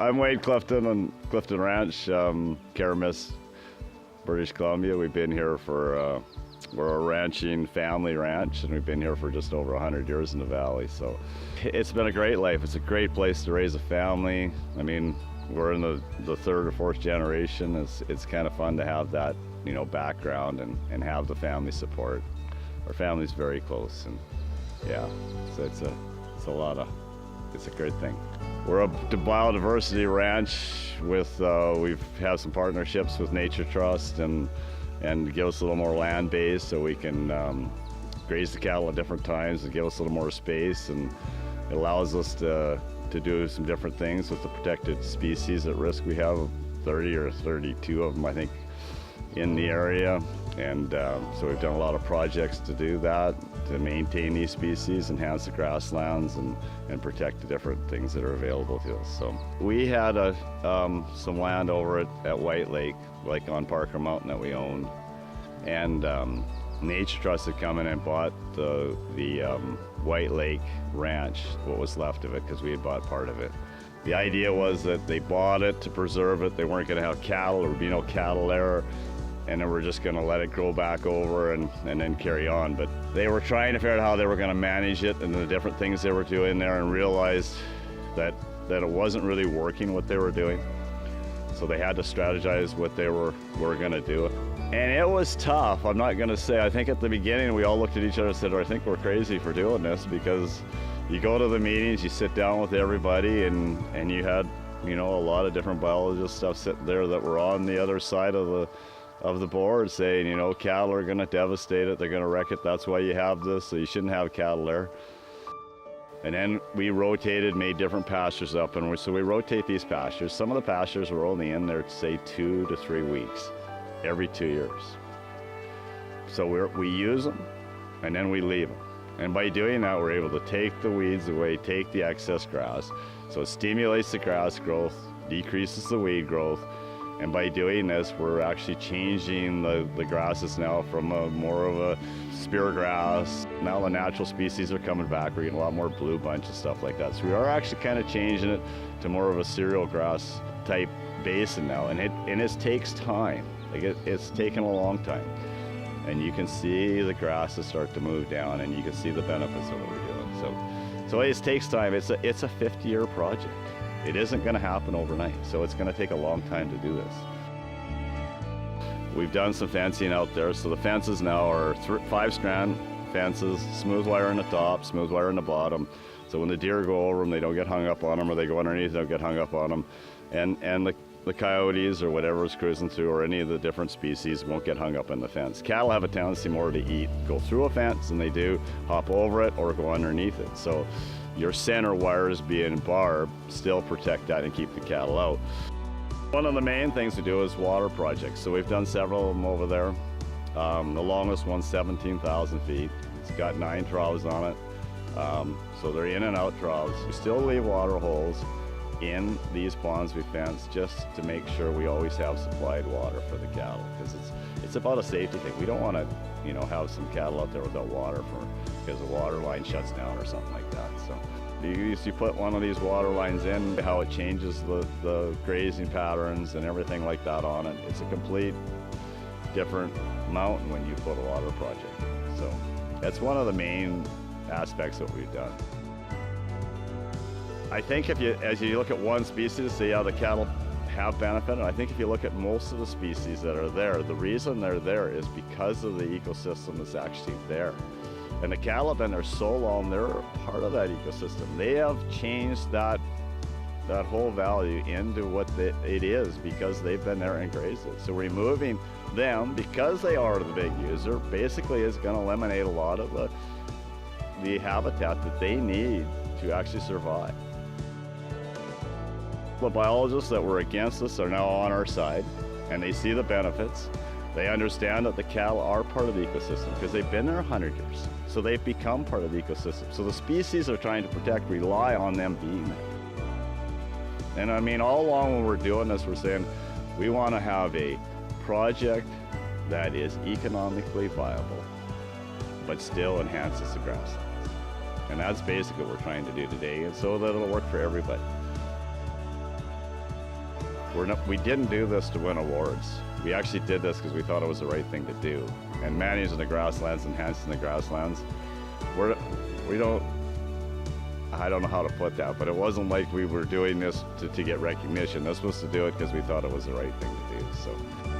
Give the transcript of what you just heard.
I'm Wade Clifton on Clifton Ranch, Caramis, British Columbia. We've been here for, we're a ranching family ranch, and we've been here for just over 100 years in the valley. So it's been a great life. It's a great place to raise a family. I mean, we're in the third or fourth generation. It's kind of fun to have that, you know, background and have the family support. Our family's very close, and yeah, so it's a great thing. We're a biodiversity ranch with, we've had some partnerships with Nature Trust and give us a little more land base so we can graze the cattle at different times and give us a little more space, and it allows us to do some different things with the protected species at risk. We have 30 or 32 of them, I think, in the area, and so we've done a lot of projects to do that, to maintain these species, enhance the grasslands, and protect the different things that are available to us. So we had some land over at White Lake, like on Parker Mountain, that we owned, and Nature Trust had come in and bought the White Lake Ranch, what was left of it, because we had bought part of it. The idea was that they bought it to preserve it. They weren't going to have cattle. There would be no cattle there, and then we're just going to let it grow back over and then carry on. But they were trying to figure out how they were going to manage it and the different things they were doing there, and realized that it wasn't really working what they were doing. So they had to strategize what they were going to do. And it was tough, I'm not going to say. I think at the beginning we all looked at each other and said, I think we're crazy for doing this, because you go to the meetings, you sit down with everybody, and you had, you know, a lot of different biologist stuff sitting there that were on the other side of the board saying, you know, cattle are going to devastate it, they're going to wreck it, that's why you have this, so you shouldn't have cattle there. And then we rotated, made different pastures up, and so we rotate these pastures. Some of the pastures were only in there, say, 2 to 3 weeks, every 2 years. So we use them, and then we leave them. And by doing that, we're able to take the weeds away, take the excess grass. So it stimulates the grass growth, decreases the weed growth, and by doing this, we're actually changing the grasses now from more of a spear grass. Now the natural species are coming back. We're getting a lot more blue bunch and stuff like that. So we are actually kind of changing it to more of a cereal grass type basin now, and it takes time. Like it's taken a long time. And you can see the grasses start to move down, and you can see the benefits of what we're doing. So it takes time. It's a 50-year project. It isn't going to happen overnight, so it's going to take a long time to do this. We've done some fencing out there, so the fences now are 5-strand fences, smooth wire in the top, smooth wire in the bottom. So when the deer go over them, they don't get hung up on them, or they go underneath, they don't get hung up on them. And the coyotes or whatever is cruising through, or any of the different species, won't get hung up in the fence. Cattle have a tendency more to go through a fence than they do hop over it or go underneath it. So your center wires being barbed still protect that and keep the cattle out. One of the main things we do is water projects. So we've done several of them over there. The longest one's 17,000 feet. It's got 9 troughs on it. So they're in and out troughs. We still leave water holes in these ponds we fence, just to make sure we always have supplied water for the cattle, because it's about a safety thing. We don't want to, you know, have some cattle out there without water because the water line shuts down or something like that. So you put one of these water lines in, how it changes the grazing patterns and everything like that on it. It's a complete different mountain when you put a water project. So that's one of the main aspects that we've done. I think as you look at one species, see how the cattle have benefited. I think if you look at most of the species that are there, the reason they're there is because of the ecosystem that's actually there. And the cattle have been there so long, they're part of that ecosystem. They have changed that whole value into what it is, because they've been there and grazed it. So removing them, because they are the big user, basically is going to eliminate a lot of the habitat that they need to actually survive. The biologists that were against us are now on our side, and they see the benefits. They understand that the cattle are part of the ecosystem because they've been there 100 years. So they've become part of the ecosystem. So the species they're trying to protect rely on them being there. And I mean, all along when we're doing this, we're saying we want to have a project that is economically viable, but still enhances the grasslands. And that's basically what we're trying to do today, and so that it'll work for everybody. We didn't do this to win awards. We actually did this because we thought it was the right thing to do. And managing the grasslands, enhancing the grasslands, I don't know how to put that, but it wasn't like we were doing this to get recognition. This was to do it because we thought it was the right thing to do. So.